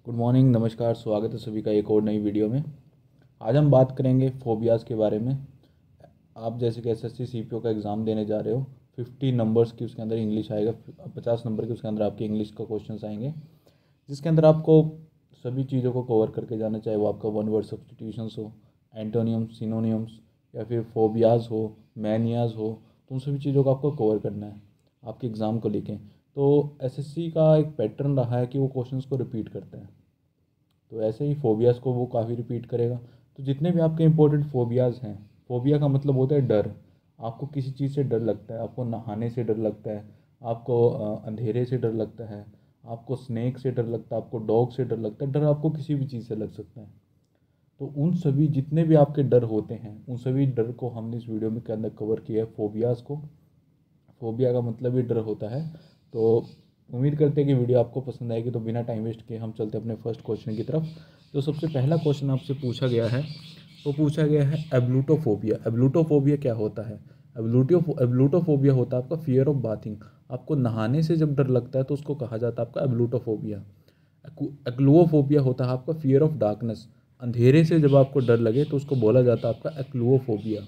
Good morning, नमस्कार, स्वागत है सभी का एक और नई वीडियो में। आज हम बात करेंगे फोबियाज़ के बारे में। आप जैसे कि एसएससी सीपीओ का एग्ज़ाम देने जा रहे हो, 50 नंबर्स की उसके अंदर इंग्लिश आएगा, 50 नंबर के उसके अंदर आपके इंग्लिश का क्वेश्चंस आएंगे, जिसके अंदर आपको सभी चीज़ों को कवर करके जाना, चाहे वो आपका वन वर्ड सब्स्टिट्यूशंस हो, एंटोनियम्स, सिनोनियम्स, या फिर फोबियाज़ हो, मैनियाज़ हो, तो उन सभी चीज़ों को आपको कवर करना है आपके एग्ज़ाम को लेके। तो एसएससी का एक पैटर्न रहा है कि वो क्वेश्चंस को रिपीट करता है, तो ऐसे ही फोबियाज़ को वो काफ़ी रिपीट करेगा। तो जितने भी आपके इंपॉर्टेंट फोबियाज़ हैं, फोबिया का मतलब होता है डर। आपको किसी चीज़ से डर लगता है, आपको नहाने से डर लगता है, आपको अंधेरे से डर लगता है, आपको स्नेक से डर लगता है, आपको डॉग से डर लगता है। डर आपको किसी भी चीज़ से लग सकता है। तो उन सभी जितने भी आपके डर होते हैं, उन सभी डर को हमने इस वीडियो में के अंदर कवर किया है, फोबियाज़ को। फोबिया का मतलब ही डर होता है। तो उम्मीद करते हैं कि वीडियो आपको पसंद आएगी। तो बिना टाइम वेस्ट किए हम चलते हैं अपने फर्स्ट क्वेश्चन की तरफ। तो सबसे पहला क्वेश्चन आपसे पूछा गया है, वो पूछा गया है एब्लूटोफोबिया। एब्लूटोफोबिया क्या होता है? एब्लूटोफोबिया होता है आपका फियर ऑफ बाथिंग। आपको नहाने से जब डर लगता है तो उसको कहा जाता है आपका एब्लूटोफोबिया। एक्लुओफोबिया होता है आपका फियर ऑफ डार्कनेस। अंधेरे से जब आपको डर लगे तो उसको बोला जाता है आपका एक्लुओफोबिया।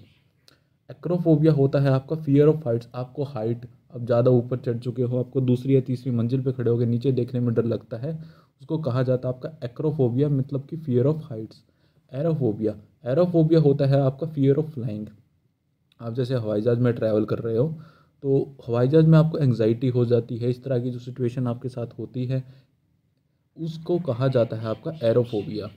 एक्रोफोबिया होता है आपका फियर ऑफ हाइट्स। आपको हाइट, अब ज़्यादा ऊपर चढ़ चुके हो, आपको दूसरी या तीसरी मंजिल पे खड़े होकर नीचे देखने में डर लगता है, उसको कहा जाता है आपका एक्रोफोबिया, मतलब कि fear of Heights. Aerophobia. Aerophobia होता है आपका फियर ऑफ फ्लाइंग। आप जैसे हवाई जहाज़ में ट्रैवल कर रहे हो, तो हवाई जहाज़ में आपको एंग्जाइटी हो जाती है, इस तरह की जो सिचुएशन आपके साथ होती है उसको कहा जाता है आपका एरोफोबिया।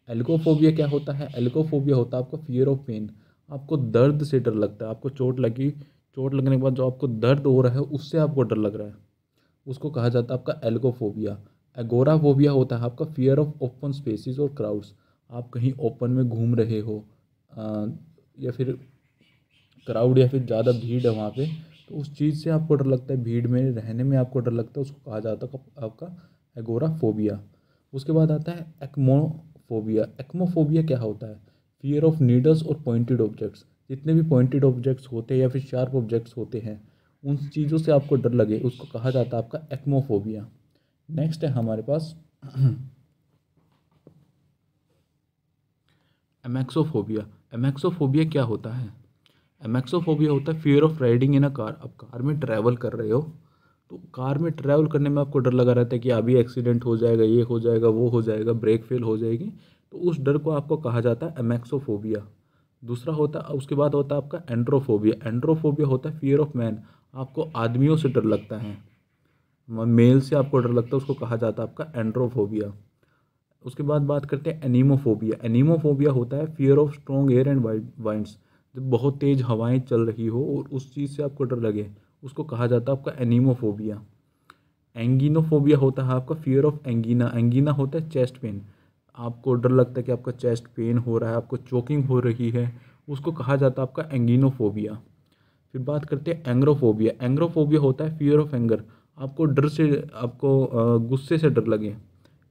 एल्गोफोबिया क्या होता है? एल्गोफोबिया होता है आपका फियर ऑफ पेन। आपको दर्द से डर लगता है, आपको चोट लगी, चोट लगने के बाद जो आपको दर्द हो रहा है उससे आपको डर लग रहा है, उसको कहा जाता है आपका एल्गोफोबिया। एगोराफोबिया होता है आपका फियर ऑफ ओपन स्पेसिस और क्राउड्स। आप कहीं ओपन में घूम रहे हो, या फिर क्राउड या फिर ज़्यादा भीड़ है वहाँ पे, तो उस चीज़ से आपको डर लगता है, भीड़ में रहने में आपको डर लगता है, उसको कहा जाता है आपका एगोराफोबिया। उसके बाद आता है एक्मोफोबिया। एक्मोफोबिया क्या होता है? फियर ऑफ नीडल्स और पॉइंटेड ऑब्जेक्ट्स। जितने भी पॉइंटेड ऑब्जेक्ट्स होते हैं या फिर शार्प ऑब्जेक्ट्स होते हैं, उन चीज़ों से आपको डर लगे, उसको कहा जाता है आपका एक्मोफोबिया। नेक्स्ट है हमारे पास एमेक्सोफोबिया। एमेक्सोफोबिया क्या होता है? एमेक्सोफोबिया होता है fear of riding in a car. आप कार में ट्रैवल कर रहे हो, तो कार में ट्रैवल करने में आपको डर लगा रहता है कि अभी एक्सीडेंट हो जाएगा, ये हो जाएगा, वो हो जाएगा, ब्रेक फेल हो जाएगी, तो उस डर को आपको कहा जाता है एमेक्सोफोबिया। दूसरा होता है, उसके बाद होता है आपका एंड्रोफोबिया। एंड्रोफोबिया होता है फियर ऑफ मैन। आपको आदमियों से डर लगता है, मेल से आपको डर लगता है, उसको कहा जाता है आपका एंड्रोफोबिया। उसके बाद बात करते हैं एनीमोफोबिया। एनीमोफोबिया होता है fear of strong air and winds. जब बहुत तेज़ हवाएं चल रही हो और उस चीज़ से आपको डर लगे, उसको कहा जाता है आपका एनीमोफोबिया। एंगिनोफोबिया होता है आपका फियर ऑफ एंगीना। एंगीना होता है चेस्ट पेन। आपको डर लगता है कि आपका चेस्ट पेन हो रहा है, आपको चोकिंग हो रही है, उसको कहा जाता है आपका एंगिनोफोबिया। फिर बात करते हैं एंग्रोफोबिया। एंग्रोफोबिया होता है फियर ऑफ एंगर। आपको डर से, आपको गुस्से से डर लगे,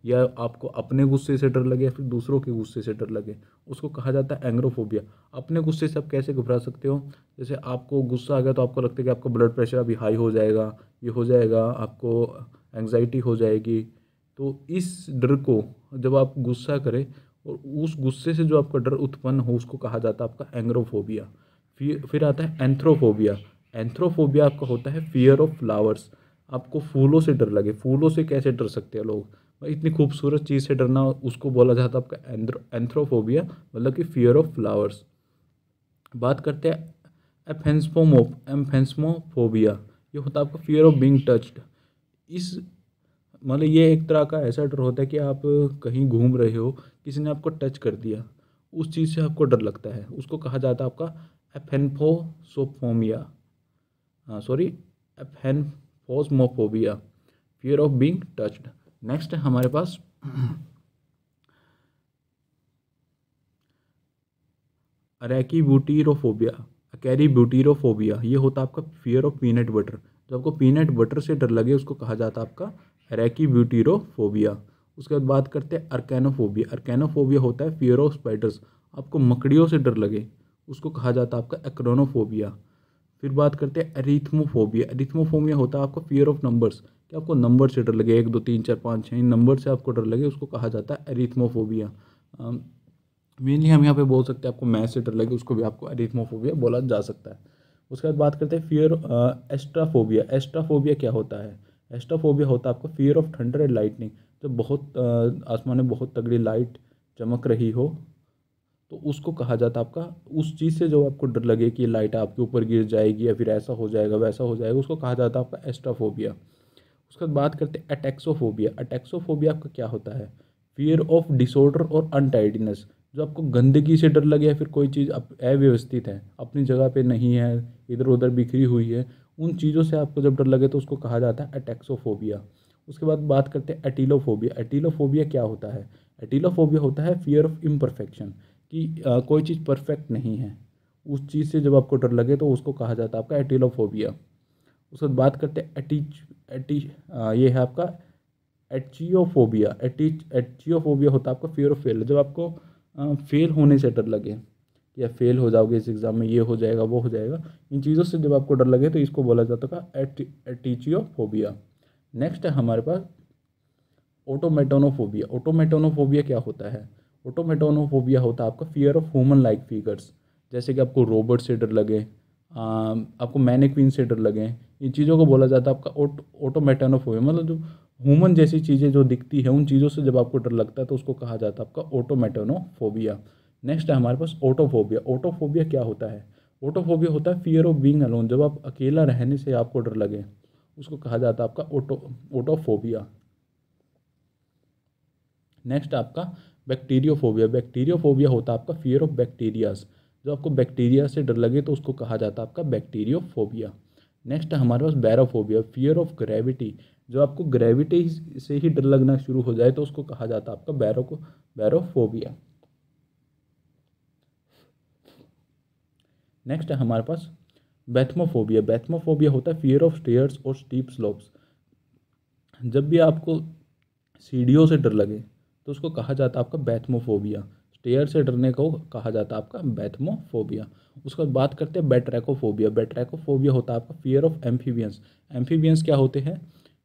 या आपको अपने गुस्से से डर लगे या फिर दूसरों के गुस्से से डर लगे, उसको कहा जाता है एंग्रोफोबिया। अपने गुस्से से आप कैसे घबरा सकते हो? जैसे आपको गुस्सा आ गया तो आपको लगता है कि आपका ब्लड प्रेशर अभी हाई हो जाएगा, ये हो जाएगा, आपको एंग्जाइटी हो जाएगी। तो इस डर को, जब आप गुस्सा करें और उस गुस्से से जो आपका डर उत्पन्न हो, उसको कहा जाता है आपका एंग्रोफोबिया। फिर आता है एंथ्रोफोबिया। एंथ्रोफोबिया आपका होता है फियर ऑफ फ्लावर्स। आपको फूलों से डर लगे। फूलों से कैसे डर सकते हैं लोग? भाई, इतनी खूबसूरत चीज़ से डरना, उसको बोला जाता है आपका एंथ्रोफोबिया, मतलब कि फियर ऑफ फ्लावर्स। बात करते हैं एम्फेन्स्मोफोबिया। ये होता है आपका फियर ऑफ बीइंग टच्ड। इस, मतलब ये एक तरह का ऐसा डर होता है कि आप कहीं घूम रहे हो, किसी ने आपको टच कर दिया, उस चीज़ से आपको डर लगता है, उसको कहा जाता है आपका एफेन्फोसोफोमिया, हाँ sorry, aphenphosmophobia, fear of being touched. Next है हमारे पास अरेकीब्यूटीरोफोबिया। अकेरीब्यूटीरोफोबिया, ये होता है आपका फियर ऑफ पीनट बटर। जो आपको पीनट बटर से डर लगे, उसको कहा जाता है आपका अरेकीब्यूटीरोफोबिया। उसके बाद बात करते हैं अर्कैनोफोबिया। अर्कैनोफोबिया होता है फियर ऑफ स्पाइडर्स। आपको मकड़ियों से डर लगे, उसको कहा जाता है आपका एक्रोनोफोबिया। फिर बात करते हैं एरिथमोफोबिया। एरिथमोफोबिया होता है आपका फियर ऑफ नंबर्स, कि आपको नंबर से डर लगे, 1 2 3 4 5 6 इन नंबर से आपको डर लगे, उसको कहा जाता है एरिथ्मोफोबिया। मेनली हम यहाँ पे बोल सकते हैं आपको मैथ से डर लगे, उसको भी आपको एरिथ्मोफोबिया बोला जा सकता है। उसके बाद बात करते हैं फियर एस्ट्राफोबिया। एस्ट्राफोबिया क्या होता है? एस्ट्राफोबिया होता है आपको fear of thunder and lightning. जब बहुत आसमान में बहुत तगड़ी लाइट चमक रही हो तो उसको कहा जाता है आपका, उस चीज़ से जो आपको डर लगे कि लाइट आपके ऊपर गिर जाएगी या फिर ऐसा हो जाएगा वैसा हो जाएगा, उसको कहा जाता है आपका एस्ट्राफोबिया। उसके बाद बात करते हैं अटैक्सोफोबिया। अटैक्सोफोबिया आपका क्या होता है? फियर ऑफ डिसऑर्डर और अनटाइडीनेस। जो आपको गंदगी से डर लगे या फिर कोई चीज़ अव्यवस्थित है, अपनी जगह पे नहीं है, इधर उधर बिखरी हुई है, उन चीज़ों से आपको जब डर लगे तो उसको कहा जाता है अटैक्सोफोबिया। उसके बाद बात करते हैं एटिलोफोबिया। एटिलोफोबिया क्या होता है? एटिलोफोबिया होता है फियर ऑफ इम्परफेक्शन, कि कोई चीज़ परफेक्ट नहीं है, उस चीज़ से जब आपको डर लगे तो उसको कहा जाता है आपका एटिलोफोबिया। उसके बाद बात करते हैं ये है आपका एचियोफोबिया। एचियोफोबिया होता है आपका फियर ऑफ फेल। जब आपको फेल होने से डर लगे, या फेल हो जाओगे इस एग्ज़ाम में, ये हो जाएगा वो हो जाएगा, इन चीज़ों से जब आपको डर लगे तो इसको बोला जाता है एटिचियोफोबिया। नेक्स्ट है हमारे पास ऑटोमेटोनोफोबिया। ऑटोमेटोनोफोबिया क्या होता है? ऑटोमेटोनोफोबिया होता है आपका fear of human like figures. जैसे कि आपको रोबोट से डर लगे, आपको मैनिक्विन से डर लगे, इन चीज़ों को बोला जाता है आपका ऑटोमेटोनोफोबिया। मतलब जो ह्यूमन जैसी चीज़ें जो दिखती है उन चीज़ों से जब आपको डर लगता है तो उसको कहा जाता है आपका ऑटोमेटोनोफोबिया। नेक्स्ट है हमारे पास ऑटोफोबिया। ऑटोफोबिया क्या होता है? ऑटोफोबिया होता है फियर ऑफ बीइंग अलोन। जब आप अकेला रहने से आपको डर लगे उसको कहा जाता है आपका ऑटोफोबिया। नेक्स्ट आपका बैक्टीरियोफोबिया। बैक्टीरियोफोबिया होता है आपका फियर ऑफ बैक्टीरियाज। जो आपको बैक्टीरिया से डर लगे तो उसको कहा जाता है आपका बैक्टीरियोफोबिया। नेक्स्ट है हमारे पास बैरोफोबिया। Fear of gravity. जो आपको ग्रेविटी से ही डर लगना शुरू हो जाए तो उसको कहा जाता है आपका बैरोफोबिया। नेक्स्ट है हमारे पास बैथमोफोबिया। बैथमोफोबिया होता है फियर ऑफ स्टेयर्स और स्टीप स्लोप्स। जब भी आपको सीढ़ियों से डर लगे तो उसको कहा जाता है आपका बैथमोफोबिया। स्टेयर से डरने को कहा जाता है आपका बैथमोफोबिया। उसके बाद बात करते हैं बैट्रैकोफोबिया। बैट्रैकोफोबिया होता है आपका फियर ऑफ एम्फीबियंस। एम्फीबियंस क्या होते हैं?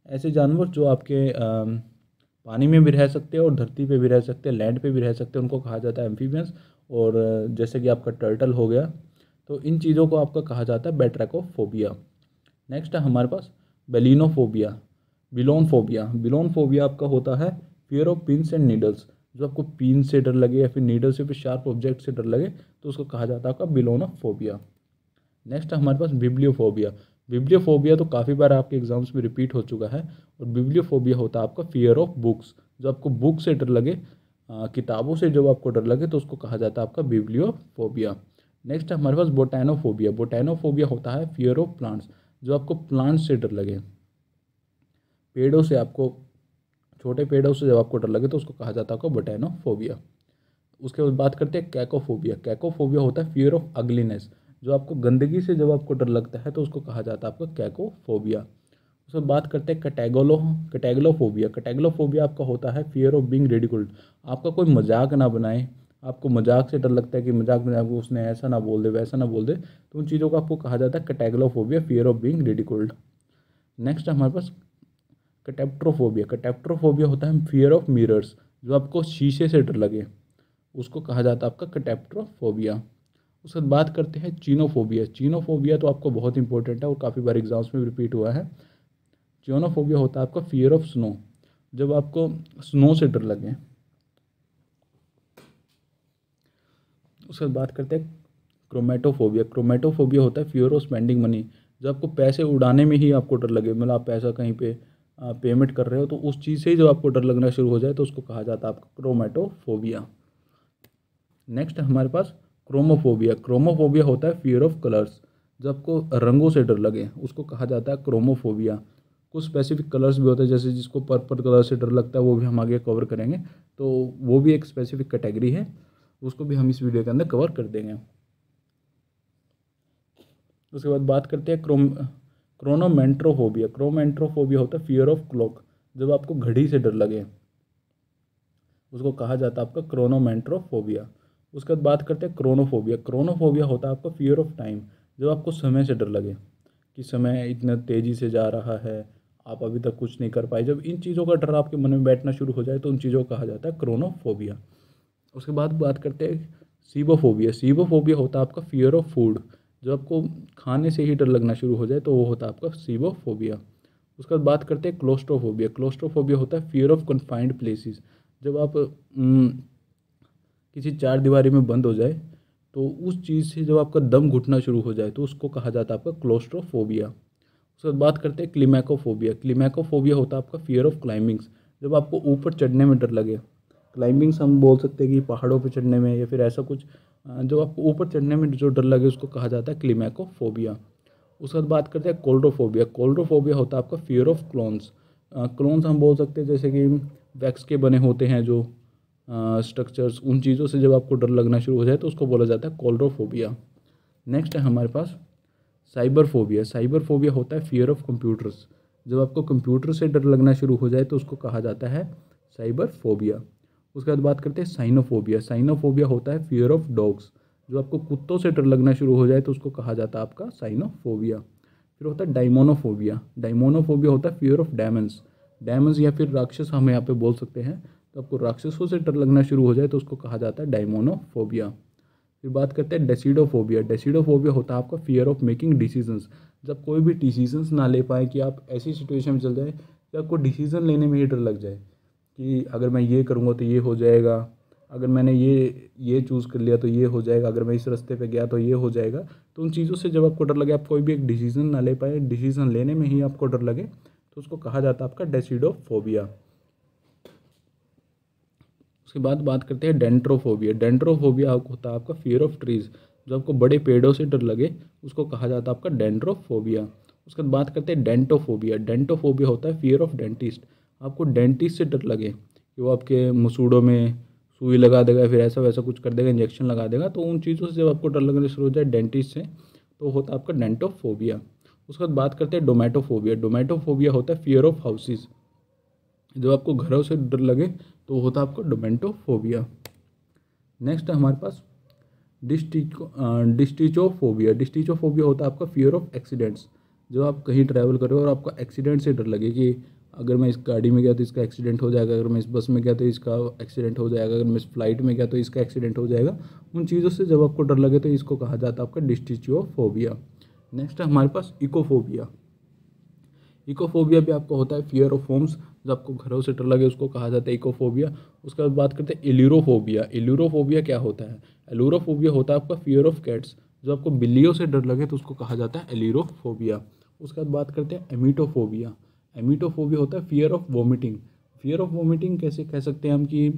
ऐसे जानवर जो आपके पानी में भी रह सकते हैं और धरती पे भी रह सकते हैं, लैंड पे भी रह सकते हैं, उनको कहा जाता है एम्फीबियंस। और जैसे कि आपका टर्टल हो गया, तो इन चीज़ों को आपका कहा जाता है बैट्रैकोफोबिया। नेक्स्ट है हमारे पास बेलिनोफोबिया। बिलोनफोबिया। बिलोनफोबिया आपका होता है fear of pins and needles. जो आपको पिन से डर लगे या फिर नीडल से फिर शार्प ऑब्जेक्ट से डर लगे तो उसको कहा जाता है आपका बिलोनोफोबिया। नेक्स्ट है हमारे पास बिब्लियोफोबिया। बिब्लियोफोबिया तो काफ़ी बार आपके एग्जाम्स में रिपीट हो चुका है। और बिब्लियोफोबिया होता है आपका फियर ऑफ बुक्स। जो आपको बुक से डर लगे, किताबों से जब आपको डर लगे तो उसको कहा जाता है आपका बिब्लियोफोबिया। नेक्स्ट है हमारे पास बोटैनोफोबिया। बोटैनोफोबिया होता है फियर ऑफ प्लांट्स। जो आपको प्लांट्स से डर लगे, पेड़ों से आपको, छोटे पेड़ों से जब आपको डर लगे तो उसको कहा जाता है आपको बोटैनोफोबिया। उसके बाद बात करते हैं कैकोफोबिया। कैकोफोबिया होता है फियर ऑफ अगलीनेस। जो आपको गंदगी से जब आपको डर लगता है तो उसको कहा जाता है आपका कैकोफोबिया। उसके बाद बात करते हैं कैटेगलोफोबिया। कैटेगलोफोबिया आपका होता है फियर ऑफ बीइंग रिडिकुल्ड। आपका कोई मजाक ना बनाए, आपको मजाक से डर लगता है कि मजाक में आपको उसने ऐसा ना बोल दे वैसा ना बोल दे, तो उन चीज़ों को आपको कहा जाता है कैटेगलोफोबिया, फियर ऑफ बीइंग रिडिकुल्ड। नेक्स्ट हमारे पास कैटेप्ट्रोफोबिया। कैटेप्ट्रोफोबिया होता है फियर ऑफ मिरर्स। जो आपको शीशे से डर लगे उसको कहा जाता है आपका कैटेप्ट्रोफोबिया। उसके बाद बात करते हैं चीनोफोबिया। चीनोफोबिया तो आपको बहुत इंपॉर्टेंट है और काफ़ी बार एग्जाम्स में रिपीट हुआ है। चीनोफोबिया होता है आपका फियर ऑफ स्नो। जब आपको स्नो से डर लगे। उसके बाद बात करते हैं क्रोमेटोफोबिया। क्रोमेटोफोबिया होता है फियर ऑफ स्पेंडिंग मनी। जब आपको पैसे उड़ाने में ही आपको डर लगे, मतलब आप पैसा कहीं पे पेमेंट कर रहे हो तो उस चीज़ से ही जब आपको डर लगना शुरू हो जाए तो उसको कहा जाता है आपका क्रोमेटोफोबिया। नेक्स्ट हमारे पास क्रोमोफोबिया। क्रोमोफोबिया होता है फियर ऑफ कलर्स। जब आपको रंगों से डर लगे उसको कहा जाता है क्रोमोफोबिया। कुछ स्पेसिफिक कलर्स भी होते हैं, जैसे जिसको पर्पल कलर से डर लगता है वो भी हम आगे कवर करेंगे, तो वो भी एक स्पेसिफिक कैटेगरी है, उसको भी हम इस वीडियो के अंदर कवर कर देंगे। उसके बाद बात करते हैं क्रोनोमेंट्रोफोबिया। क्रोमेंट्रोफोबिया होता है फियर ऑफ क्लॉक। जब आपको घड़ी से डर लगे उसको कहा जाता है आपका क्रोनोमेंट्रोफोबिया। उसके बाद बात करते हैं क्रोनोफोबिया। क्रोनोफोबिया होता है आपका फियर ऑफ टाइम। जब आपको समय से डर लगे कि समय इतना तेज़ी से जा रहा है, आप अभी तक कुछ नहीं कर पाए। जब इन चीज़ों का डर आपके मन में बैठना शुरू हो जाए तो उन चीज़ों को कहा जाता है क्रोनोफोबिया। उसके बाद बात करते हैं सीबोफोबिया। सीबोफोबिया होता है आपका फियर ऑफ फूड। जब आपको खाने से ही डर लगना शुरू हो जाए तो वो होता है आपका सीबोफोबिया। उसके बाद बात करते हैं क्लोस्ट्रोफोबिया। क्लोस्ट्रोफोबिया होता है फियर ऑफ कन्फाइंड प्लेसेस। जब आप किसी चार दीवारी में बंद हो जाए तो उस चीज़ से जब आपका दम घुटना शुरू हो जाए तो उसको कहा जाता है आपका क्लोस्ट्रोफोबिया। उसके बाद बात करते हैं क्लिमैकोफोबिया। क्लिमैकोफोबिया होता है आपका फियर ऑफ क्लाइंबिंग्स। जब आपको ऊपर चढ़ने में डर लगे, क्लाइंबिंग्स हम बोल सकते हैं कि पहाड़ों पे चढ़ने में या फिर ऐसा कुछ, जो आपको ऊपर चढ़ने में जो डर लगे उसको कहा जाता है क्लिमैकोफोबिया। उसके बाद बात करते हैं कोल्ड्रोफोबिया। कोल्ड्रोफोबिया होता है आपका फियर ऑफ क्लोन्स। क्लोन्स हम बोल सकते हैं जैसे कि वैक्स के बने होते हैं जो स्ट्रक्चर्स, उन चीज़ों से जब आपको डर लगना शुरू हो जाए तो उसको बोला जाता है कोल्ड्रोफोबिया। नेक्स्ट है हमारे पास साइबर फोबिया। साइबर फोबिया होता है फियर ऑफ कंप्यूटर्स। जब आपको कंप्यूटर से डर लगना शुरू हो जाए तो उसको कहा जाता है साइबर फोबिया। उसके बाद बात करते हैं साइनोफोबिया। साइनोफोबिया होता है फियर ऑफ डॉग्स। जो आपको कुत्तों से डर लगना शुरू हो जाए तो उसको कहा जाता है आपका साइनोफोबिया। फिर होता है डाइमोनोफोबिया। डाइमोनोफोबिया होता है फियर ऑफ डायमंड्स। डायमंड्स या फिर राक्षस हम यहाँ पे बोल सकते हैं। तो आपको राक्षसों से डर लगना शुरू हो जाए तो उसको कहा जाता है डाइमोनोफोबिया। फिर बात करते हैं डेसिडोफोबिया। डेसिडोफोबिया होता है आपका फियर ऑफ मेकिंग डिसीजंस। जब कोई भी डिसीजंस ना ले पाए, कि आप ऐसी सिचुएशन में चल जाए कि आपको डिसीजन लेने में ही डर लग जाए कि अगर मैं ये करूँगा तो ये हो जाएगा, अगर मैंने ये चूज़ कर लिया तो ये हो जाएगा, अगर मैं इस रास्ते पे गया तो ये हो जाएगा। तो उन चीज़ों से जब आपको डर लगे, आप कोई भी एक डिसीजन ना ले पाए, डिसीजन लेने में ही आपको डर लगे, तो उसको कहा जाता है आपका डेसिडोफोबिया। उसके बाद बात करते हैं डेंट्रोफोबिया। डेंट्रोफोबिया होता है आपका फियर ऑफ ट्रीज। जो आपको बड़े पेड़ों से डर लगे उसको कहा जाता है आपका डेंट्रोफोबिया। उसके बाद बात करते हैं डेंटोफोबिया। डेंटोफोबिया होता है फियर ऑफ डेंटिस्ट। आपको डेंटिस्ट से डर लगे कि वो आपके मसूड़ों में सुई लगा देगा या फिर ऐसा वैसा कुछ कर देगा, इंजेक्शन लगा देगा। तो उन चीज़ों से जब आपको डर लगने शुरू हो जाए डेंटिस्ट से, तो होता है आपका डेंटोफोबिया। उसके बाद बात करते हैं डोमेटोफोबिया। डोमेटोफोबिया होता है फियर ऑफ हाउसेज। जब आपको घरों से डर लगे तो होता है आपका डोमेटोफोबिया। नेक्स्ट है हमारे पास डिस्टिचोफोबिया। डिस्टिचोफोबिया होता है आपका फियर ऑफ एक्सीडेंट्स। जब आप कहीं ट्रैवल कर रहे हो और आपको एक्सीडेंट से डर लगे कि अगर मैं इस गाड़ी में गया तो इसका एक्सीडेंट हो जाएगा, अगर मैं इस बस में गया तो इसका एक्सीडेंट हो जाएगा, अगर मैं इस फ्लाइट में गया तो इसका एक्सीडेंट हो जाएगा। उन चीज़ों से जब आपको डर लगे तो इसको कहा जाता है आपका डिस्टिचोफोबिया। नेक्स्ट है हमारे पास इकोफोबिया। इकोफोबिया भी आपको होता है फियर ऑफ होम्स। जब आपको घरों से डर लगे उसको कहा जाता है इकोफोबिया। उसके बाद बात करते हैं एल्यूरोफोबिया। एल्यूरोफोबिया क्या होता है? एल्यूरोफोबिया होता है आपका फियर ऑफ कैट्स। जो आपको बिल्लियों से डर लगे तो उसको कहा जाता है एल्यूरोफोबिया। उसके बाद बात करते हैं एमिटोफोबिया। एमिटोफोबिया होता है fear of vomiting. Fear of vomiting कैसे कह सकते हैं हम कि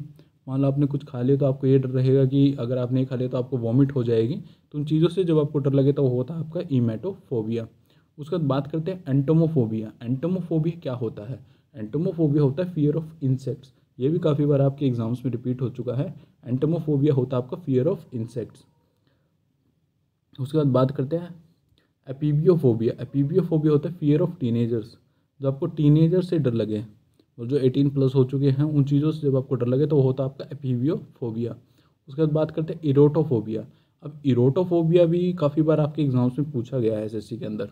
मान लो आपने कुछ खा लिया तो आपको ये डर रहेगा कि अगर आपने खा लिया तो आपको वॉमिट हो जाएगी। तो उन चीज़ों से जब आपको डर लगे तो वो होता है आपका ईमेटोफोबिया। उसके बाद बात करते हैं एंटोमोफोबिया। एंटोमोफोबिया क्या होता है? एंटोमोफोबिया होता है फियर ऑफ इंसेक्ट्स। ये भी काफ़ी बार आपके एग्जाम्स में रिपीट हो चुका है। एंटोमोफोबिया होता है आपका फियर ऑफ इंसेक्ट्स। उसके बाद बात करते हैं एपीबियोफोबिया। एपीबियोफोबिया होता है फियर ऑफ टीनेजर्स। जो आपको टीनेजर से डर लगे और जो 18+ हो चुके हैं, उन चीज़ों से जब आपको डर लगे तो वो होता है आपका एपीबियोफोबिया। उसके बाद बात करते हैं इरोटोफोबिया। अब इरोटोफोबिया भी काफ़ी बार आपके एग्जाम्स में पूछा गया है एसएससी के अंदर।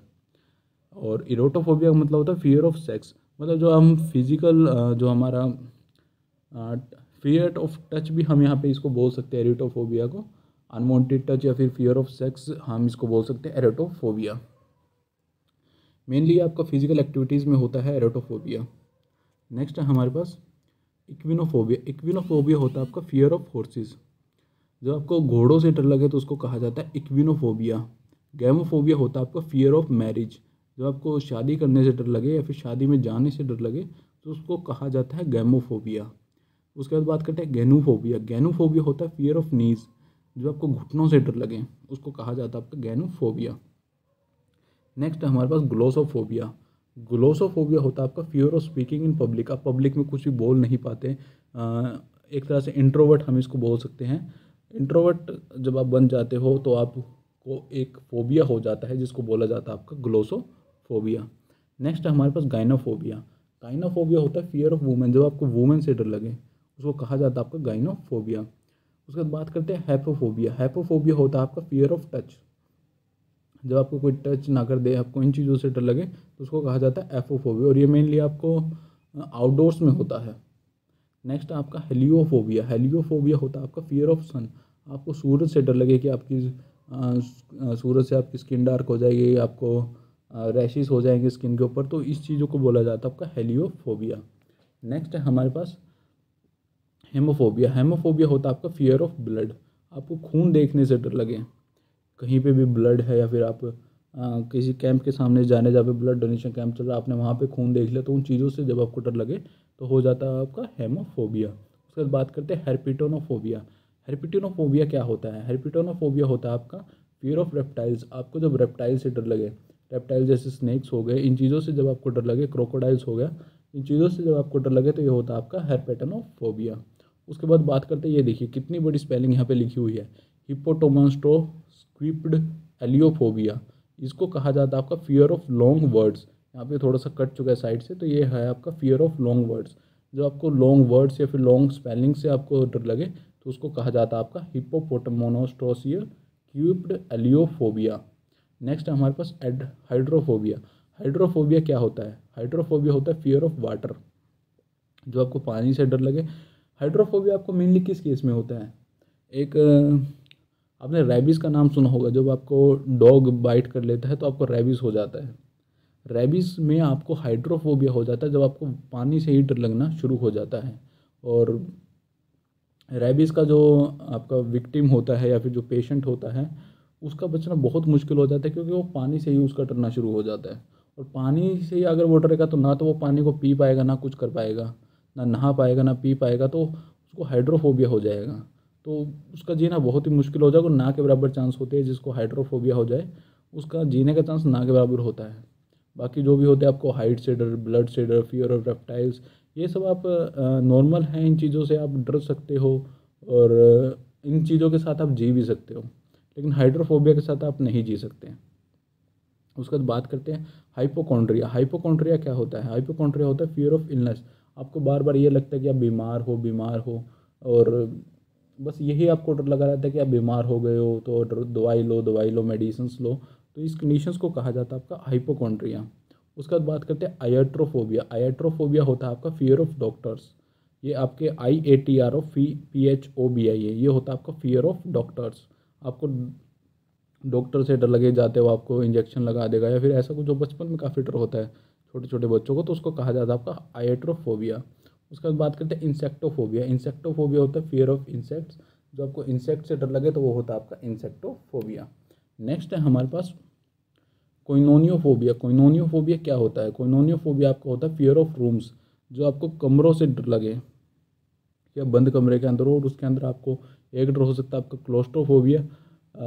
और इरोटोफोबिया का मतलब होता है फियर ऑफ सेक्स। मतलब जो हम फिजिकल, जो हमारा फियर ऑफ टच भी हम यहाँ पे इसको बोल सकते हैं एरोटोफोबिया को। अनवांटेड टच या फिर फियर ऑफ सेक्स हम इसको बोल सकते हैं एरोटोफोबिया। मेनली आपका फिजिकल एक्टिविटीज़ में होता है एरोटोफोबिया। नेक्स्ट है हमारे पास इक्विनोफोबिया। इक्विनोफोबिया होता है आपका फियर ऑफ हॉर्सेस। जब आपको घोड़ों से डर लगे तो उसको कहा जाता है इक्विनोफोबिया। गैमोफोबिया होता है आपका फियर ऑफ मैरिज। जब आपको शादी करने से डर लगे या फिर शादी में जाने से डर लगे तो उसको कहा जाता है गैमोफोबिया। उसके बाद बात करते हैं गैनोफोबिया। गैनोफोबिया होता है फियर ऑफ नीज। जो आपको घुटनों से डर लगे उसको कहा जाता है आपका गैनोफोबिया। नेक्स्ट है हमारे पास ग्लोसोफोबिया। ग्लोसोफोबिया होता है आपका fear of speaking in public. आप पब्लिक में कुछ भी बोल नहीं पाते। एक तरह से इंट्रोवर्ट हम इसको बोल सकते हैं। इंट्रोवर्ट जब आप बन जाते हो तो आपको एक फोबिया हो जाता है जिसको बोला जाता है आपका ग्लोसोफोबिया। नेक्स्ट है हमारे पास गाइनोफोबिया। गाइनोफोबिया होता है फियर ऑफ वुमेन। जब आपको वुमेन से डर लगे उसको कहा जाता है आपका गाइनोफोबिया। उसके बाद बात करते हैं हैपोफोबिया। हैपोफोबिया होता है आपका फियर ऑफ टच। जब आपको कोई टच ना कर दे, आपको इन चीज़ों से डर लगे तो उसको कहा जाता है एफोफोबिया, और ये मेनली आपको आउटडोर्स में होता है। नेक्स्ट आपका हेलियोफोबिया। हेलियोफोबिया होता है आपका फियर ऑफ सन। आपको सूरज से डर लगे कि आपकी सूरज से आपकी स्किन डार्क हो जाएगी, आपको रैशेस हो जाएंगे स्किन के ऊपर, तो इस चीज़ों को बोला जाता है आपका हेलियोफोबिया। नेक्स्ट है हमारे पास हेमोफोबिया। हेमोफोबिया होता है आपका फियर ऑफ ब्लड। आपको खून देखने से डर लगे, कहीं पे भी ब्लड है या फिर आप किसी कैंप के सामने जाने जहाँ पे ब्लड डोनेशन कैंप चल रहा है, आपने वहाँ पे खून देख लिया, तो उन चीज़ों से जब आपको डर लगे तो हो जाता है आपका हेमोफोबिया। उसके बाद बात करते हैं हेर्पिटोनोफोबिया। हेर्पिटोनोफोबिया क्या होता है? हेर्पिटोनोफोबिया होता है आपका फियर ऑफ रेप्टाइल्स। आपको जब रेप्टाइल से डर लगे, रेप्टाइल जैसे स्नेक्स हो गए, इन चीज़ों से जब आपको डर लगे, क्रोकोडाइल्स हो गया, इन चीज़ों से जब आपको डर लगे तो ये होता है आपका हेर्पिटोनोफोबिया। उसके बाद बात करते हैं, ये देखिए कितनी बड़ी स्पेलिंग यहाँ पे लिखी हुई है, हिप्पोटोमोस्ट्रोस्क्विप्ड एलियोफोबिया। इसको कहा जाता है आपका फियर ऑफ लॉन्ग वर्ड्स। यहाँ पे थोड़ा सा कट चुका है साइड से, तो ये है आपका फियर ऑफ लॉन्ग वर्ड्स। जो आपको लॉन्ग वर्ड्स या फिर लॉन्ग स्पेलिंग से आपको डर लगे तो उसको कहा जाता है आपका हिप्पोपोटामोनोस्ट्रोसिया क्यूप्ड एलियोफोबिया। नेक्स्ट है हमारे पास हाइड्रोफोबिया। हाइड्रोफोबिया क्या होता है? हाइड्रोफोबिया होता है फियर ऑफ वाटर। जो आपको पानी से डर लगे। हाइड्रोफोबिया आपको मेनली किस केस में होता है? एक आपने रेबीज़ का नाम सुना होगा, जब आपको डॉग बाइट कर लेता है तो आपको रेबीज़ हो जाता है। रेबीज़ में आपको हाइड्रोफोबिया हो जाता है जब आपको पानी से ही डर लगना शुरू हो जाता है। और रेबीज़ का जो आपका विक्टिम होता है या फिर जो पेशेंट होता है, उसका बचना बहुत मुश्किल हो जाता है, क्योंकि वो पानी से ही उसका डरना शुरू हो जाता है। और पानी से ही अगर वो डरेगा तो ना तो वो पानी को पी पाएगा, ना कुछ कर पाएगा, ना नहा पाएगा, ना पी पाएगा, तो उसको हाइड्रोफोबिया हो जाएगा। तो उसका जीना बहुत ही मुश्किल हो जाएगा। ना के बराबर चांस होते हैं, जिसको हाइड्रोफोबिया हो जाए उसका जीने का चांस ना के बराबर होता है। बाकी जो भी होते हैं, आपको हाइट से डर, ब्लड से डर, फियर ऑफ रेप्टाइल्स, ये सब आप नॉर्मल हैं, इन चीज़ों से आप डर सकते हो और इन चीज़ों के साथ आप जी भी सकते हो, लेकिन हाइड्रोफोबिया के साथ आप नहीं जी सकते। उसके बाद बात करते हैं हाइपोकॉन्ड्रिया। हाइपोकॉन्ड्रिया क्या होता है? हाइपोकॉन्ड्रिया होता है फियर ऑफ इलनेस। आपको बार बार ये लगता है कि आप बीमार हो, बीमार हो, और बस यही आपको डर लगा रहता है कि आप बीमार हो गए हो तो दवाई लो, दवाई लो, मेडिसिन्स लो। तो इस कंडीशंस को कहा जाता है आपका हाइपोकॉन्ड्रिया। उसके बाद बात करते हैं आयाट्रोफोबिया। आयाट्रोफोबिया होता है आपका फियर ऑफ डॉक्टर्स। ये आपके IATR ऑफ PHOBIA, ये होता है आपका फियर ऑफ डॉक्टर्स। आपको डॉक्टर से डर लगे, जाते हो आपको इंजेक्शन लगा देगा या फिर ऐसा कुछ, जो बचपन में काफ़ी डर होता है छोटे छोटे बच्चों को, तो उसको कहा जाता है आपका आयाट्रोफोबिया। उसके बाद बात करते हैं इंसेक्टोफोबिया। इंसेक्टोफोबिया होता है फियर ऑफ इंसेक्ट्स। जो आपको इंसेक्ट से डर लगे तो वो होता है आपका इंसेक्टोफोबिया। नेक्स्ट है हमारे पास कोइनोनियोफोबिया। कोइनोनियोफोबिया क्या होता है? कोइनोनियोफोबिया आपका होता है फियर ऑफ रूम्स। जो आपको कमरों से डर लगे, या बंद कमरे के अंदर हो और उसके अंदर आपको एक डर हो सकता है आपका क्लोस्ट्रोफोबिया,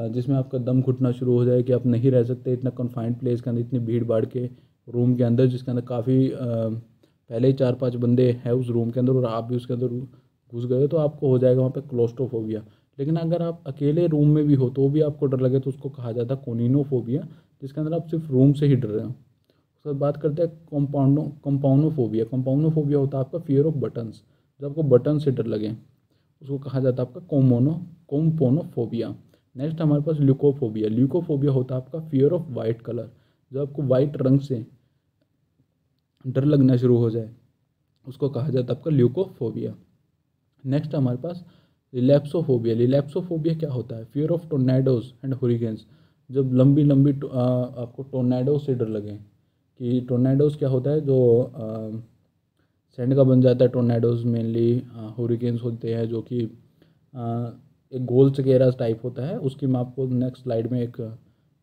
जिसमें आपका दम घुटना शुरू हो जाए कि आप नहीं रह सकते इतना कन्फाइंड प्लेस के अंदर, इतनी भीड़ भाड़ के रूम के अंदर, जिसके अंदर काफ़ी पहले ही 4-5 बंदे हैं उस रूम के अंदर और आप भी उसके अंदर घुस गए, तो आपको हो जाएगा वहाँ पे क्लोस्ट्रोफोबिया। लेकिन अगर आप अकेले रूम में भी हो तो भी आपको डर लगे तो उसको कहा जाता है कोनिनोफोबिया, जिसके अंदर आप सिर्फ रूम से ही डर रहे हो। उसके बाद बात करते हैं कंपाउंडोफोबिया। कंपाउंडोफोबिया होता है आपका फियर ऑफ बटन्स। जब आपको बटन से डर लगे उसको कहा जाता है आपका कोम्पोनोफोबिया। नेक्स्ट हमारे पास ल्यूकोफोबिया। ल्यूकोफोबिया होता है आपका फियर ऑफ वाइट कलर। जब आपको वाइट रंग से डर लगना शुरू हो जाए उसको कहा जाता है आपका ल्यूकोफोबिया। नेक्स्ट हमारे पास रिलैप्सोफोबिया। रिलैप्सोफोबिया क्या होता है? Fear of tornadoes and hurricanes. जब लंबी लंबी आपको टोर्नेडोज से डर लगे, कि टोर्नेडोज क्या होता है, जो सैंड का बन जाता है टोर्नेडोज, मेनली हुरिकेन्स होते हैं, जो कि एक गोल चकेरा टाइप होता है। उसकी मैं आपको नेक्स्ट स्लाइड में एक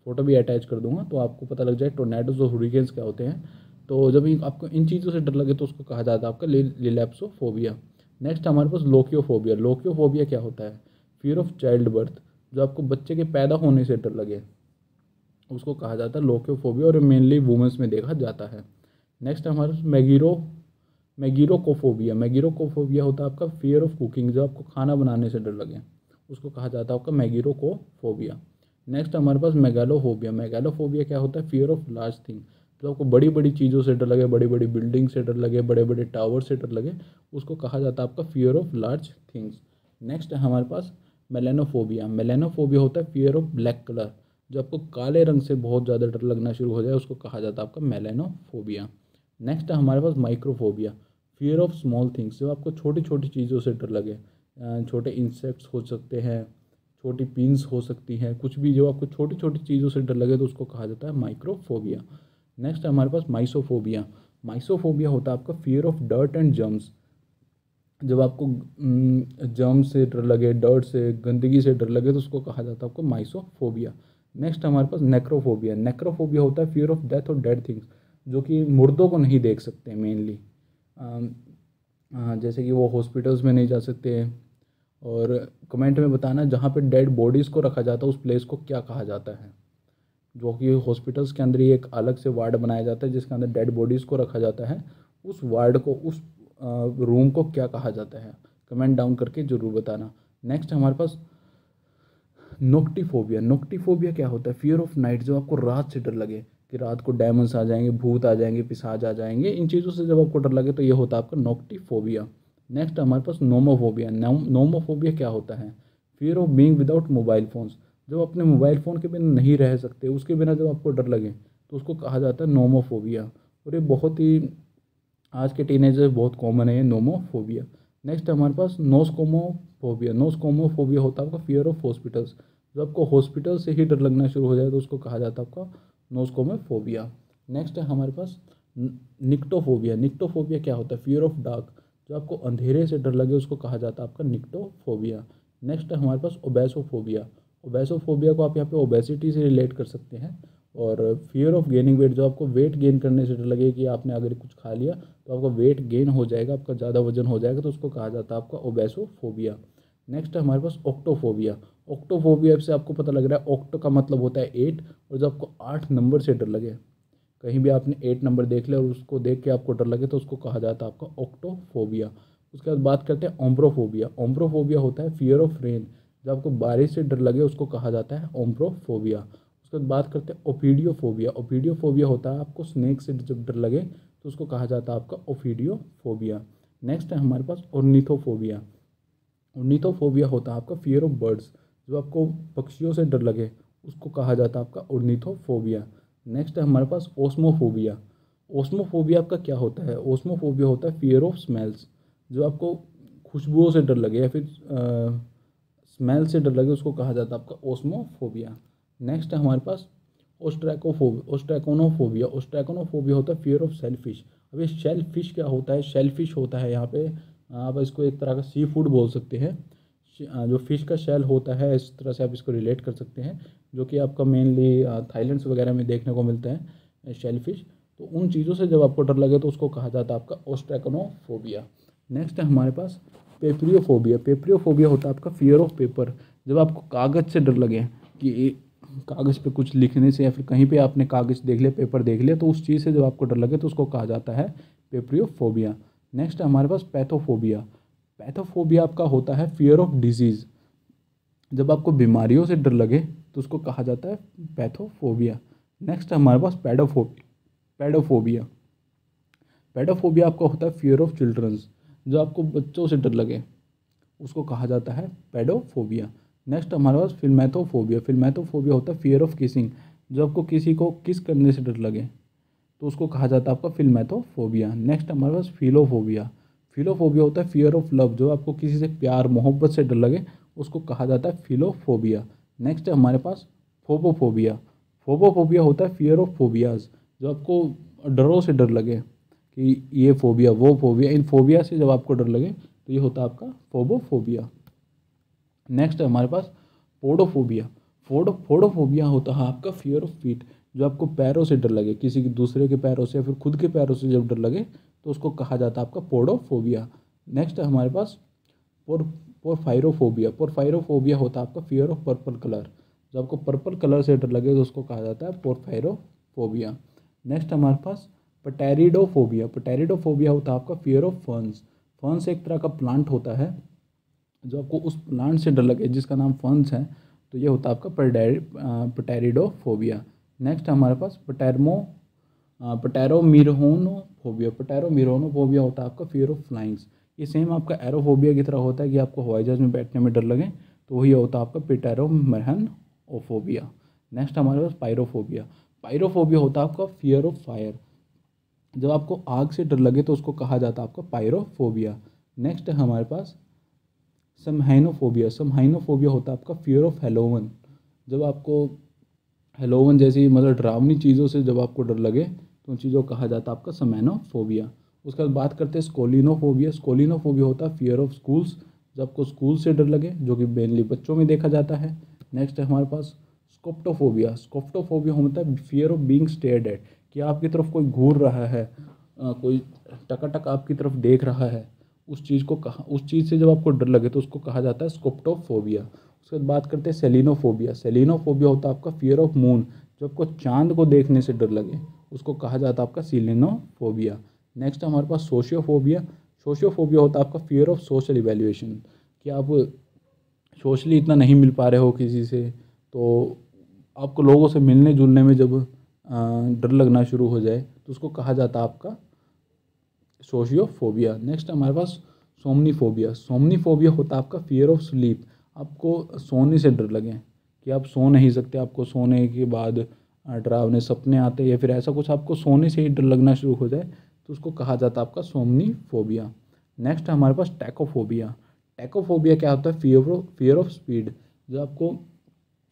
फ़ोटो भी अटैच कर दूंगा, तो आपको पता लग जाए टोर्नेडोज और हुरिकेन्स क्या होते हैं। तो जब आपको इन चीज़ों से डर लगे तो उसको कहा जाता है आपका रिलैप्सोफोबिया। नेक्स्ट हमारे पास लोकियोफोबिया। लोकियोफोबिया क्या होता है? Fear of child birth. जो आपको बच्चे के पैदा होने से डर लगे उसको कहा जाता है लोकियोफोबिया, और मेनली वुमेंस में देखा जाता है। नेक्स्ट हमारे पास मैगीरोकोफोबिया। मैगीरोकोफोबिया होता है आपका फियर ऑफ कुकिंग। जो आपको खाना बनाने से डर लगे उसको कहा जाता है आपका मैगीरोकोफोबिया। नेक्स्ट हमारे पास मेगालोफोबिया। मेगालोफोबिया क्या होता है? Fear of large thing. जो आपको बड़ी बड़ी चीज़ों से डर लगे, बड़ी बड़ी बिल्डिंग से डर लगे, बड़े बड़े टावर से डर लगे, उसको कहा जाता है आपका fear of large things. Next है हमारे पास मेलेनोफोबिया। मेलेनोफोबिया होता है फियर ऑफ ब्लैक कलर। जो आपको काले रंग से बहुत ज़्यादा डर लगना शुरू हो जाए उसको कहा जाता है आपका मेलेनोफोबिया। नेक्स्ट है हमारे पास माइक्रोफोबिया, फियर ऑफ स्मॉल थिंग्स, जो आपको छोटी छोटी चीज़ों से डर लगे। छोटे इंसेक्ट्स हो सकते हैं, छोटी पिंस हो सकती हैं, कुछ भी जो आपको छोटी छोटी चीज़ों से डर लगे तो उसको कहा जाता है माइक्रोफोबिया। नेक्स्ट है हमारे पास माइसोफोबिया। माइसोफोबिया होता है आपका fear of dirt and germs. जब आपको जर्म से डर लगे, डर्ट से, गंदगी से डर लगे तो उसको कहा जाता है आपको माइसोफोबिया। नेक्स्ट हमारे पास नेक्रोफोबिया। नेक्रोफोबिया होता है फियर ऑफ डेथ और डेड थिंग्स, जो कि मुर्दों को नहीं देख सकते मेनली। जैसे कि वो हॉस्पिटल्स में नहीं जा सकते। और कमेंट में बताना जहाँ पे डेड बॉडीज़ को रखा जाता है उस प्लेस को क्या कहा जाता है। जो कि हॉस्पिटल्स के अंदर ही एक अलग से वार्ड बनाया जाता है जिसके अंदर डेड बॉडीज़ को रखा जाता है, उस वार्ड को, उस रूम को क्या कहा जाता है, कमेंट डाउन करके ज़रूर बताना। नेक्स्ट हमारे पास नोक्टिफोबिया। नोक्टिफोबिया क्या होता है? फियर ऑफ नाइट, जो आपको रात से डर लगे कि रात को डेमन्स आ जाएंगे, भूत आ जाएंगे, पिशाच आ जाएंगे, इन चीज़ों से जब आपको डर लगे तो ये होता है आपका नोक्टिफोबिया। नेक्स्ट हमारे पास नोमोफोबिया। नोमोफोबिया क्या होता है? Fear of being without mobile phones, जब अपने मोबाइल फ़ोन के बिना नहीं रह सकते, उसके बिना जब आपको डर लगे तो उसको कहा जाता है नोमोफोबिया। और ये बहुत ही आज के टीनेजर बहुत कॉमन है ये नोमोफोबिया। नेक्स्ट हमारे पास नोस्कोमोफोबिया। नोस्कोमोफोबिया होता है आपका फियर ऑफ हॉस्पिटल्स, जब आपको हॉस्पिटल से ही डर लगना शुरू हो जाए तो उसको कहा जाता है आपका नोस्कोमोफोबिया। नेक्स्ट है हमारे पास निक्टोफोबिया। निक्टोफोबिया क्या होता है? फियर ऑफ डार्क, जो आपको अंधेरे से डर लगे उसको कहा जाता है आपका निक्टोफोबिया। नेक्स्ट है हमारे पास ओबेसोफोबिया। ओबेसोफोबिया को आप यहाँ पे ओबेसिटी से रिलेट कर सकते हैं। और फियर ऑफ गेनिंग वेट, जो आपको वेट गेन करने से डर लगे कि आपने अगर कुछ खा लिया तो आपका वेट गेन हो जाएगा, आपका ज़्यादा वजन हो जाएगा, तो उसको कहा जाता है आपका ओबेसोफोबिया। नेक्स्ट है हमारे पास ऑक्टोफोबिया। ऑक्टोफोबिया से आपको पता लग रहा है ऑक्टो का मतलब होता है 8, और जो आपको 8 नंबर से डर लगे, कहीं भी आपने 8 नंबर देख लिया और उसको देख के आपको डर लगे तो उसको कहा जाता है आपका ऑक्टोफोबिया। उसके बाद बात करते हैं ओम्ब्रोफोबिया। ओम्ब्रोफोबिया होता है फियर ऑफ रेन, जब आपको बारिश से डर लगे उसको कहा जाता है ओम्ब्रोफोबिया। उसके बाद बात करते हैं ओपीडियोफोबिया। ओपीडियोफोबिया होता है आपको स्नेक से जब डर लगे तो उसको कहा जाता है आपका ओपीडियोफोबिया। नेक्स्ट है हमारे पास ऑर्निथोफोबिया। ऑर्निथोफोबिया होता है आपका फियर ऑफ बर्ड्स, जो आपको पक्षियों से डर लगे उसको कहा जाता है आपका ऑर्निथोफोबिया। नेक्स्ट है हमारे पास ओस्मोफोबिया। ओस्मोफोबिया आपका क्या होता है? ओस्मोफोबिया होता है फियर ऑफ स्मेल्स, जो आपको खुशबुओं से डर लगे या फिर स्मेल से डर लगे उसको कहा जाता है आपका ओस्मोफोबिया। नेक्स्ट है हमारे पास ओस्ट्रैकोनोफोबिया। ओस्ट्रैकोनोफोबिया होता है फियर ऑफ शेलफिश। अब ये शेलफिश क्या होता है? शेलफिश होता है यहाँ पे आप इसको एक तरह का सी फूड बोल सकते हैं। जो फिश का शेल होता है, इस तरह से आप इसको रिलेट कर सकते हैं, जो कि आपका मेनली थाईलैंड्स वगैरह में देखने को मिलता है शेलफिश। तो उन चीज़ों से जब आपको डर लगे तो उसको कहा जाता है आपका ओस्ट्रैकोनोफोबिया। नेक्स्ट है हमारे पास पेप्रियोफोबिया। पेप्रियोफोबिया होता है आपका फियर ऑफ पेपर, जब आपको कागज़ से डर लगे कि कागज़ पे कुछ लिखने से या फिर कहीं पे आपने कागज़ देख लिया, पेपर देख लिया, तो उस चीज़ से जब आपको डर लगे तो उसको कहा जाता है पेप्रियोफोबिया। नेक्स्ट है हमारे पास पैथोफोबिया। पैथोफोबिया आपका होता है फियर ऑफ डिजीज़, जब आपको बीमारियों से डर लगे तो उसको कहा जाता है पैथोफोबिया। नेक्स्ट है हमारे पास पैडोफोबिया। पैडोफोबिया आपका होता है फियर ऑफ चिल्ड्रंस, जो आपको बच्चों से डर लगे उसको कहा जाता है पैडोफोबिया। नेक्स्ट हमारे पास फिल्मैथोफोबिया। फिल्मैथोफोबिया होता है फियर ऑफ किसिंग, जो आपको किसी को किस करने से डर लगे तो उसको कहा जाता है आपका फिल्मैथोफोबिया। नेक्स्ट हमारे पास फिलोफोबिया। फिलोफोबिया होता है फियर ऑफ लव, जो आपको किसी से प्यार मोहब्बत से डर लगे उसको कहा जाता है फिलोफोबिया। नेक्स्ट है हमारे पास फोबोफोबिया। फोबोफोबिया होता है फियर ऑफ फोबियाज, जो आपको डरों से डर लगे कि ये फोबिया वो फोबिया, इन फोबिया से जब आपको डर लगे तो ये होता है आपका फोबोफोबिया। नेक्स्ट है हमारे पास पोडोफोबिया। फोडोफोबिया होता है आपका फियर ऑफ फीट, जो आपको पैरों से डर लगे, किसी के दूसरे के पैरों से या फिर खुद के पैरों से जब डर लगे तो उसको कहा जाता है आपका पोडोफोबिया। नेक्स्ट है हमारे पास पोर पोरफायरोफोबिया। पोरफायरोफोबिया होता है आपका फियर ऑफ पर्पल कलर, जब आपको पर्पल कलर से डर लगे तो उसको कहा जाता है पोरफायरोफोबिया। नेक्स्ट हमारे पास पटेरिडोफोबिया। पटेरिडोफोबिया होता है आपका फियर ऑफ फर्न्स। फर्न्स एक तरह का प्लांट होता है, जो आपको उस प्लांट से डर लगे जिसका नाम फर्न्स है, तो ये होता है आपका पटेरिडोफोबिया। नेक्स्ट हमारे पास पटेरोमिरोनोफोबिया। पटेरोमिरोनोफोबिया होता है आपका फियर ऑफ फ्लाइंग्स। ये सेम आपका एरोफोबिया की तरह होता है कि आपको हवाई जहाज में बैठने में डर लगे, तो वही होता है आपका पिटेरोमरहनोफोबिया। नेक्स्ट हमारे पास पायरोफोबिया। पायरोफोबिया होता है आपका फियर ऑफ फायर। जब आपको आग से डर लगे तो उसको कहा जाता है आपका पायरोफोबिया। नेक्स्ट है हमारे पास समहाइनोफोबिया। समहाइनोफोबिया होता है आपका फियर ऑफ हेलोवन। जब आपको हेलोवन जैसी मतलब डरावनी चीज़ों से जब आपको डर लगे तो उन चीज़ों को कहा जाता है आपका समहाइनोफोबिया। उसके बाद बात करते हैं स्कोलिनोफोबिया। स्कोलिनोफोबिया होता है फियर ऑफ स्कूल्स। जब आपको स्कूल से डर लगे, जो कि मेनली बच्चों में देखा जाता है। नेक्स्ट है हमारे पास स्कोप्टोफोबिया। स्कोप्टोफोबिया होता है fear of being stared at, कि आपकी तरफ कोई घूर रहा है, कोई टकाटक आपकी तरफ देख रहा है, उस चीज़ से जब आपको डर लगे तो उसको कहा जाता है स्कोप्टोफोबिया। उसके बाद बात करते हैं सेलिनोफोबिया। सेलिनोफोबिया होता है आपका फियर ऑफ मून। जब आपको चांद को देखने से डर लगे उसको कहा जाता है आपका सेलिनोफोबिया। नेक्स्ट हमारे पास सोशियोफोबिया। सोशियोफोबिया होता है आपका फियर ऑफ सोशल इवैल्यूएशन, कि आप सोशली इतना नहीं मिल पा रहे हो किसी से, तो आपको लोगों से मिलने जुलने में जब डर लगना शुरू हो जाए तो उसको कहा जाता है आपका सोशियोफोबिया। नेक्स्ट हमारे पास सोमनीफोबिया। सोमनीफोबिया होता है आपका फियर ऑफ स्लीप। आपको सोने से डर लगे, कि आप सो नहीं सकते, आपको सोने के बाद डरावने सपने आते या फिर ऐसा कुछ आपको सोने से ही डर लगना शुरू हो जाए तो उसको कहा जाता है आपका सोमनीफोबिया। नेक्स्ट हमारे पास टैकोफोबिया। टैकोफोबिया क्या होता है? Fear of speed. जब आपको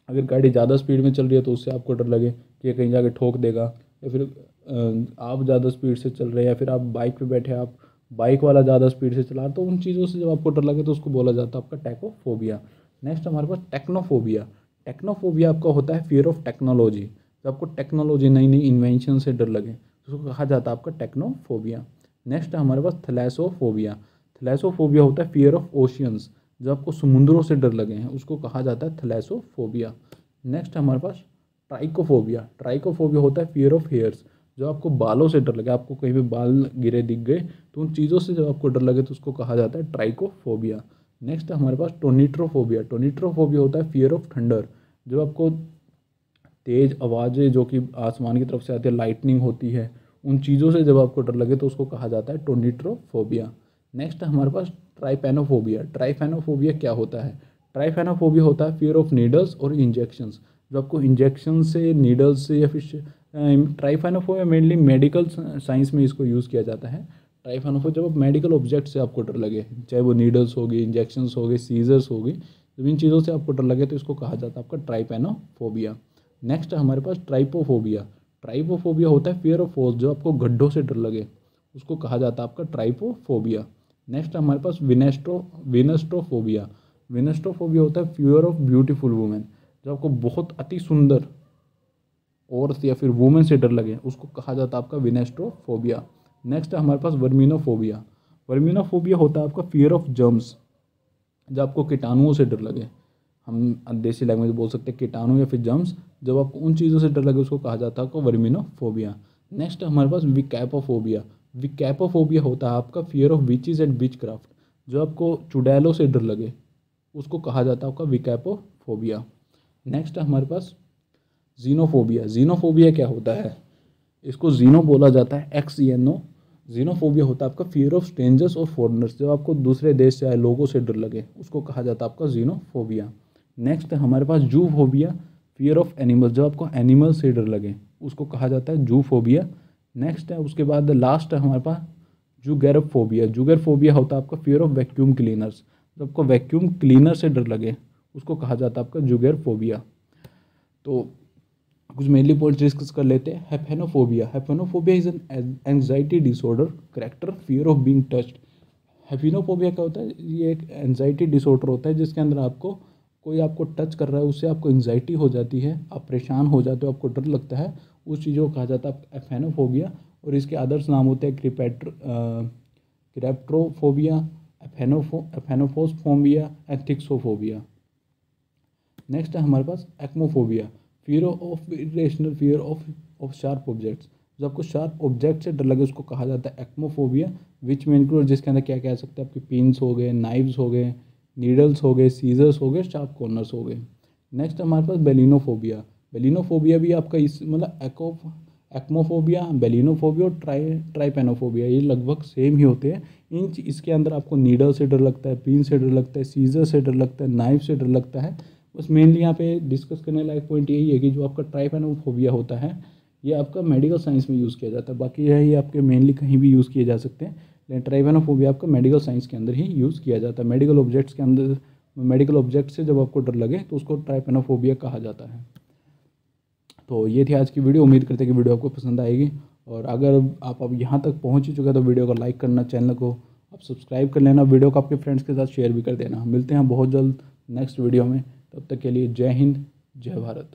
अगर गाड़ी ज़्यादा स्पीड में चल रही है तो उससे आपको डर लगे कि ये कहीं जाके ठोक देगा, या फिर आप ज़्यादा स्पीड से चल रहे हैं या फिर आप बाइक पे बैठे आप बाइक वाला ज़्यादा स्पीड से चला, तो उन चीज़ों से जब आपको डर लगे तो उसको बोला जाता है आपका टैकोफोबिया। नेक्स्ट हमारे पास टेक्नोफोबिया। टेक्नोफोबिया आपका होता है फियर ऑफ टेक्नोलॉजी। जब आपको टेक्नोलॉजी नई नई इन्वेंशन से डर लगे तो उसको कहा जाता है आपका टेक्नोफोबिया। नेक्स्ट हमारे पास थैलेसोफोबिया। थैलेसोफोबिया होता है फियर ऑफ ओशियंस। जब आपको समुद्रों से डर लगे हैं उसको कहा जाता है थैलेसोफोबिया। नेक्स्ट हमारे पास ट्राइकोफोबिया। ट्राइकोफोबिया होता है फियर ऑफ हेयर्स। जब आपको बालों से डर लगे, आपको कहीं पे बाल गिरे दिख गए तो उन चीज़ों से जब आपको डर लगे तो उसको कहा जाता है ट्राइकोफोबिया। नेक्स्ट हमारे पास टोनिट्रोफोबिया। टोनिट्रोफोबिया होता है फियर ऑफ थंडर। जब आपको तेज़ आवाज़ें जो कि आसमान की तरफ से आती है, लाइटनिंग होती है, उन चीज़ों से जब आपको डर लगे तो उसको कहा जाता है टोनिट्रोफोबिया। नेक्स्ट हमारे पास ट्राइपैनोफोबिया। ट्राइपैनोफोबिया क्या होता है? ट्राइपैनोफोबिया होता है फियर ऑफ नीडल्स और इंजेक्शंस। जो आपको इंजेक्शन से, नीडल्स से या फिर ट्राइपैनोफोबिया मेनली मेडिकल साइंस में इसको यूज़ किया जाता है। ट्राइपैनोफोबिया जब आप मेडिकल ऑब्जेक्ट से आपको डर लगे, चाहे वो नीडल्स हो गई, इंजेक्शंस हो गए, सीजर्स हो गई, जब इन चीज़ों से आपको डर लगे तो इसको कहा जाता है आपका ट्राइपैनोफोबिया। नेक्स्ट हमारे पास ट्राइपोफोबिया। ट्राइपोफोबिया होता है फियर ऑफ होल्स। जो आपको गड्ढों से डर लगे उसको कहा जाता है आपका ट्राइपोफोबिया। नेक्स्ट हमारे पास विनस्ट्रोफोबिया। विनस्ट्रोफोबिया होता है फियर ऑफ ब्यूटीफुल वुमेन। जब आपको बहुत अति सुंदर औरत या फिर वुमेन से डर लगे उसको कहा जाता है आपका विनेस्ट्रोफोबिया। नेक्स्ट है हमारे पास वर्मिनोफोबिया। वर्मिनोफोबिया होता है आपका फियर ऑफ जर्म्स। जब आपको कीटाणुओं से डर लगे, हम देसी लैंग्वेज बोल सकते हैं कीटाणु या फिर जर्म्स, जब आपको उन चीज़ों से डर लगे उसको कहा जाता है आपका वर्मिनोफोबिया। नेक्स्ट है हमारे पास विकैपोफोबिया। विकैपोफोबिया होता है आपका fear of witches and which craft. जो आपको चुड़ैलों से डर लगे उसको कहा जाता है आपका विकैपोफोबिया। नेक्स्ट है हमारे पास जीनोफोबिया। जीनोफोबिया क्या होता है? इसको जीनो बोला जाता है, XENO। जीनोफोबिया होता है आपका फियर ऑफ स्ट्रेंजर्स और फॉरेनर्स। जब आपको दूसरे देश से आए लोगों से डर लगे उसको कहा जाता है आपका जीनोफोबिया। नेक्स्ट है हमारे पास जूफोबिया। Fear of animals. जब आपको एनिमल से डर लगे उसको कहा जाता है जूफोबिया। नेक्स्ट है उसके बाद लास्ट है हमारे पास जुगैरोफोबिया। जुगैरोफोबिया होता है आपका फियर ऑफ वैक्यूम क्लीनर्स। जब आपको वैक्यूम क्लीनर से डर लगे उसको कहा जाता है आपका जुगैरोफोबिया। तो कुछ मेनली पॉइंट्स डिस्कस कर लेते हैं। हेपेनोफोबिया। हेपेनोफोबिया is an anxiety disorder character fear of being touched. हेपेनोफोबिया क्या होता है? ये एक एंजाइटी डिसऑर्डर होता है जिसके अंदर आपको कोई आपको टच कर रहा है, उससे आपको एंजाइटी हो जाती है, आप परेशान हो जाते हो, आपको डर लगता है, उस चीज़ों को कहा जाता है हेपेनोफोबिया। और इसके अदर्स नाम होते हैं क्रेप्ट्रोफोबिया, एफेनोफोस्फोबिया, एथिक्सोफोबिया। नेक्स्ट है हमारे पास aichmophobia. Fear of irrational fear of sharp objects. जब आपको शार्प ऑब्जेक्ट से डर लगे उसको कहा जाता है एक्मोफोबिया, विच में इंक्लूड, जिसके अंदर क्या कह सकते हैं, आपके पिन्स हो गए, नाइव्स हो गए, नीडल्स हो गए, सीजर्स हो गए, शार्प कॉर्नर्स हो गए। नेक्स्ट हमारे पास बेलिनोफोबिया। बेलिनोफोबिया भी आपका इस मतलब एक्मोफोबिया, बेलिनोफोबिया और ट्राइपेनोफोबिया ये लगभग सेम ही होते हैं। इसके अंदर आपको नीडल से डर लगता है, पिन से डर लगता है, सीजर से डर लगता है, नाइफ से डर लगता है, बस मेनली यहाँ पे डिस्कस करने लायक पॉइंट यही है कि जो आपका ट्राइपैनोफोबिया होता है ये आपका मेडिकल साइंस में यूज़ किया जाता है। बाकी यह ये आपके मेनली कहीं भी यूज़ किए जा सकते हैं, लेकिन ट्राइपैनोफोबिया आपका मेडिकल साइंस के अंदर ही यूज़ किया जाता है। मेडिकल ऑब्जेक्ट्स के अंदर, मेडिकल ऑब्जेक्ट से जब आपको डर लगे तो उसको ट्राइपैनोफोबिया कहा जाता है। तो ये थी आज की वीडियो। उम्मीद करते हैं कि वीडियो आपको पसंद आएगी, और अगर आप अब यहाँ तक पहुँच ही चुके हैं तो वीडियो को लाइक करना, चैनल को आप सब्सक्राइब कर लेना, वीडियो को आपके फ्रेंड्स के साथ शेयर भी कर देना। मिलते हैं बहुत जल्द नेक्स्ट वीडियो में, तब तक के लिए जय हिंद, जय भारत।